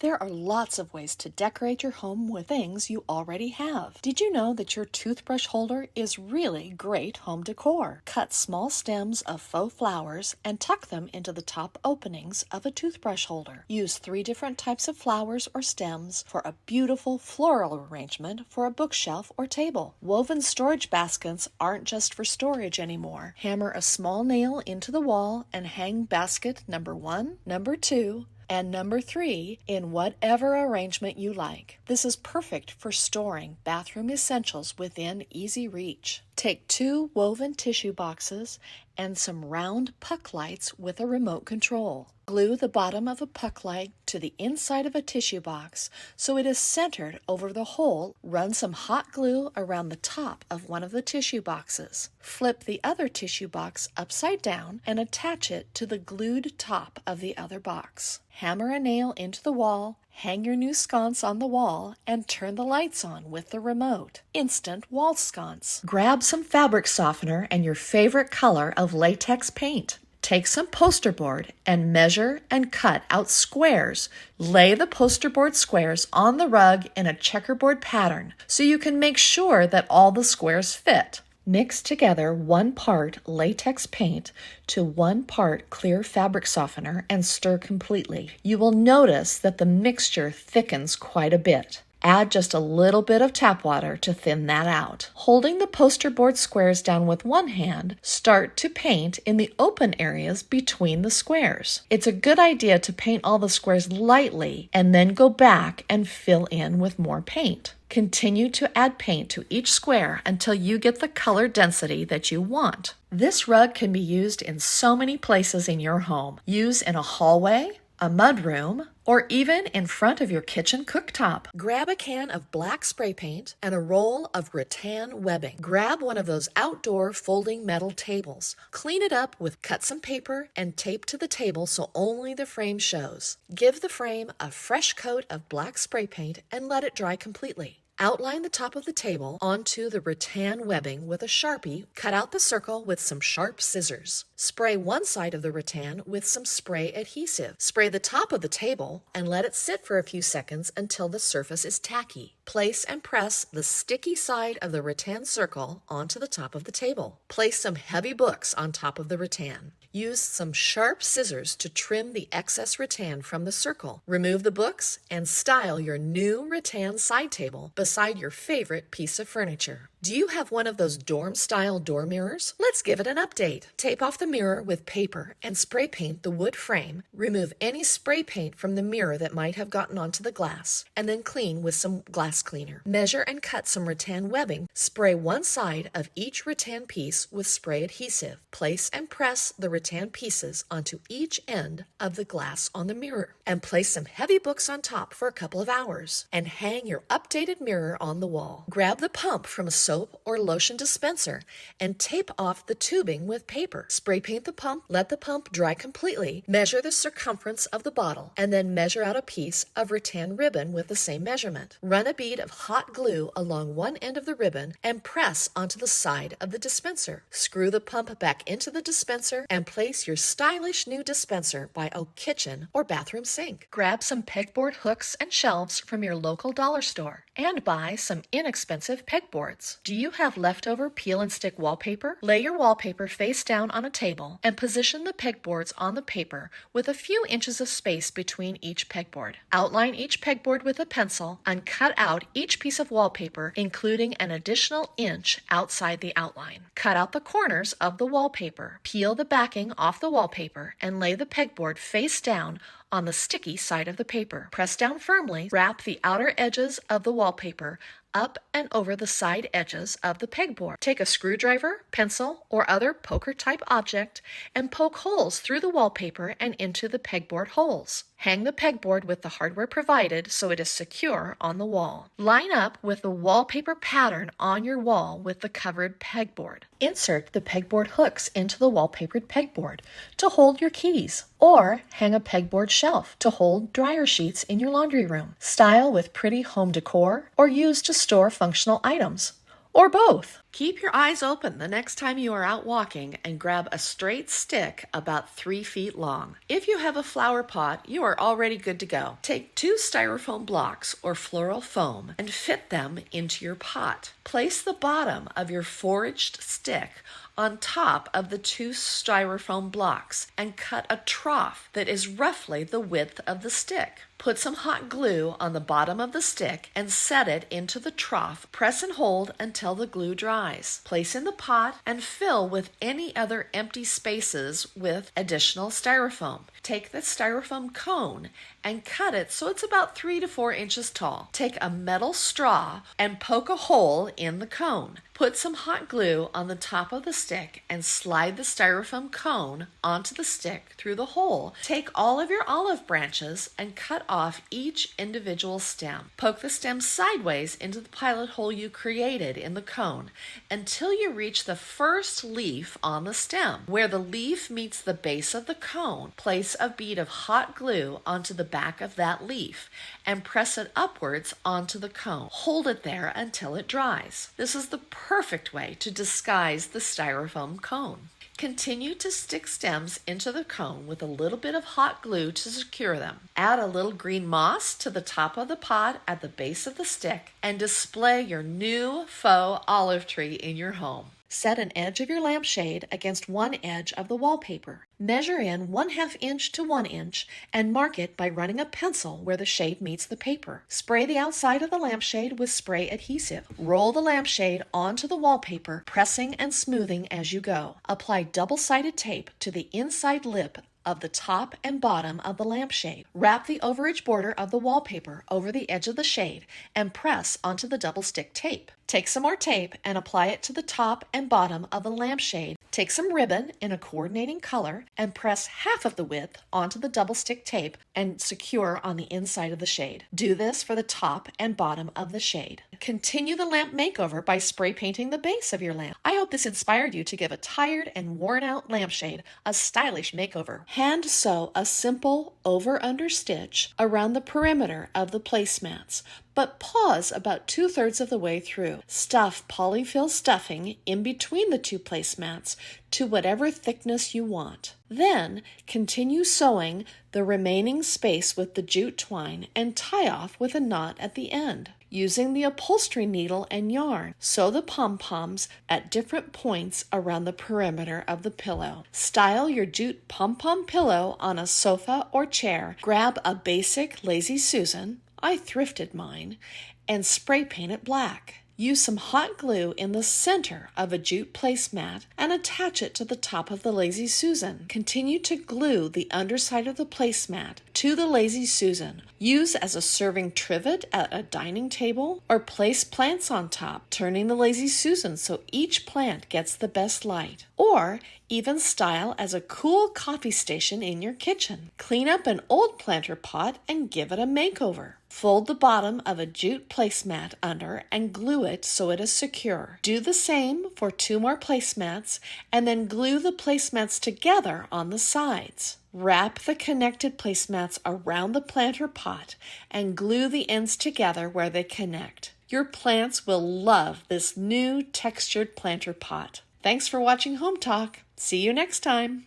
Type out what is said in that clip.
There are lots of ways to decorate your home with things you already have. Did you know that your toothbrush holder is really great home decor? Cut small stems of faux flowers and tuck them into the top openings of a toothbrush holder. Use 3 different types of flowers or stems for a beautiful floral arrangement for a bookshelf or table. Woven storage baskets aren't just for storage anymore. Hammer a small nail into the wall and hang basket number 1, number 2, and number 3 in whatever arrangement you like. This is perfect for storing bathroom essentials within easy reach. Take 2 woven tissue boxes and some round puck lights with a remote control. Glue the bottom of a puck light to the inside of a tissue box so it is centered over the hole. Run some hot glue around the top of one of the tissue boxes. Flip the other tissue box upside down and attach it to the glued top of the other box. Hammer a nail into the wall, hang your new sconce on the wall, and turn the lights on with the remote. Instant wall sconce. Grab some fabric softener and your favorite color of latex paint. Take some poster board and measure and cut out squares. Lay the poster board squares on the rug in a checkerboard pattern so you can make sure that all the squares fit. Mix together 1 part latex paint to 1 part clear fabric softener and stir completely. You will notice that the mixture thickens quite a bit. Add just a little bit of tap water to thin that out. Holding the poster board squares down with one hand, start to paint in the open areas between the squares. It's a good idea to paint all the squares lightly and then go back and fill in with more paint. Continue to add paint to each square until you get the color density that you want. This rug can be used in so many places in your home. Use in a hallway, a mudroom, or even in front of your kitchen cooktop. Grab a can of black spray paint and a roll of rattan webbing. Grab one of those outdoor folding metal tables. Clean it up with cut some paper and tape to the table so only the frame shows. Give the frame a fresh coat of black spray paint and let it dry completely. Outline the top of the table onto the rattan webbing with a Sharpie. Cut out the circle with some sharp scissors. Spray one side of the rattan with some spray adhesive. Spray the top of the table and let it sit for a few seconds until the surface is tacky. Place and press the sticky side of the rattan circle onto the top of the table. Place some heavy books on top of the rattan. Use some sharp scissors to trim the excess rattan from the circle. Remove the books and style your new rattan side table beside your favorite piece of furniture. Do you have one of those dorm-style door mirrors? Let's give it an update. Tape off the mirror with paper and spray paint the wood frame. Remove any spray paint from the mirror that might have gotten onto the glass, and then clean with some glass cleaner. Measure and cut some rattan webbing. Spray one side of each rattan piece with spray adhesive. Place and press the rattan pieces onto each end of the glass on the mirror, and place some heavy books on top for a couple of hours, and hang your updated mirror on the wall. Grab the pump from a soap or lotion dispenser and tape off the tubing with paper. Spray paint the pump, let the pump dry completely, measure the circumference of the bottle, and then measure out a piece of rattan ribbon with the same measurement. Run a bead of hot glue along one end of the ribbon and press onto the side of the dispenser. Screw the pump back into the dispenser and place your stylish new dispenser by a kitchen or bathroom sink. Grab some pegboard hooks and shelves from your local dollar store and buy some inexpensive pegboards. Do you have leftover peel and stick wallpaper? Lay your wallpaper face down on a table and position the pegboards on the paper with a few inches of space between each pegboard. Outline each pegboard with a pencil and cut out each piece of wallpaper, including an additional inch outside the outline. Cut out the corners of the wallpaper. Peel the backing off the wallpaper and lay the pegboard face down on the sticky side of the paper. Press down firmly, wrap the outer edges of the wallpaper up and over the side edges of the pegboard. Take a screwdriver, pencil, or other poker-type object and poke holes through the wallpaper and into the pegboard holes. Hang the pegboard with the hardware provided so it is secure on the wall. Line up with the wallpaper pattern on your wall with the covered pegboard. Insert the pegboard hooks into the wallpapered pegboard to hold your keys, or hang a pegboard shelf to hold dryer sheets in your laundry room. Style with pretty home decor or use to store functional items. or both. Keep your eyes open the next time you are out walking and grab a straight stick about 3 feet long. If you have a flower pot, you are already good to go. Take 2 styrofoam blocks or floral foam and fit them into your pot. Place the bottom of your foraged stick on top of the 2 styrofoam blocks and cut a trough that is roughly the width of the stick. Put some hot glue on the bottom of the stick and set it into the trough. Press and hold until the glue dries. Place in the pot and fill with any other empty spaces with additional styrofoam. Take the styrofoam cone and cut it so it's about 3 to 4 inches tall. Take a metal straw and poke a hole in the cone. Put some hot glue on the top of the stick and slide the styrofoam cone onto the stick through the hole. Take all of your olive branches and cut off each individual stem. Poke the stem sideways into the pilot hole you created in the cone until you reach the first leaf on the stem. Where the leaf meets the base of the cone, place a bead of hot glue onto the back of that leaf and press it upwards onto the cone. Hold it there until it dries. This is the perfect way to disguise the styrofoam cone. Continue to stick stems into the cone with a little bit of hot glue to secure them. Add a little green moss to the top of the pot at the base of the stick and display your new faux olive tree in your home. Set an edge of your lampshade against one edge of the wallpaper. Measure in 1/2 inch to 1 inch and mark it by running a pencil where the shade meets the paper. Spray the outside of the lampshade with spray adhesive. Roll the lampshade onto the wallpaper, pressing and smoothing as you go. Apply double-sided tape to the inside lip of the top and bottom of the lampshade. Wrap the overage border of the wallpaper over the edge of the shade and press onto the double stick tape. Take some more tape and apply it to the top and bottom of the lampshade. Take some ribbon in a coordinating color and press half of the width onto the double stick tape and secure on the inside of the shade. Do this for the top and bottom of the shade. Continue the lamp makeover by spray painting the base of your lamp. I hope this inspired you to give a tired and worn out lampshade a stylish makeover. Hand sew a simple over-under stitch around the perimeter of the placemats, but pause about 2/3 of the way through. Stuff polyfill stuffing in between the 2 placemats to whatever thickness you want. Then continue sewing the remaining space with the jute twine and tie off with a knot at the end. Using the upholstery needle and yarn, sew the pom-poms at different points around the perimeter of the pillow. Style your jute pom-pom pillow on a sofa or chair. Grab a basic Lazy Susan, I thrifted mine, and spray paint it black. Use some hot glue in the center of a jute placemat and attach it to the top of the Lazy Susan. Continue to glue the underside of the placemat to the Lazy Susan. Use as a serving trivet at a dining table or place plants on top, turning the Lazy Susan so each plant gets the best light. Or even style as a cool coffee station in your kitchen. Clean up an old planter pot and give it a makeover. Fold the bottom of a jute placemat under and glue it so it is secure. Do the same for 2 more placemats and then glue the placemats together on the sides. Wrap the connected placemats around the planter pot and glue the ends together where they connect. Your plants will love this new textured planter pot. Thanks for watching Home Talk. See you next time.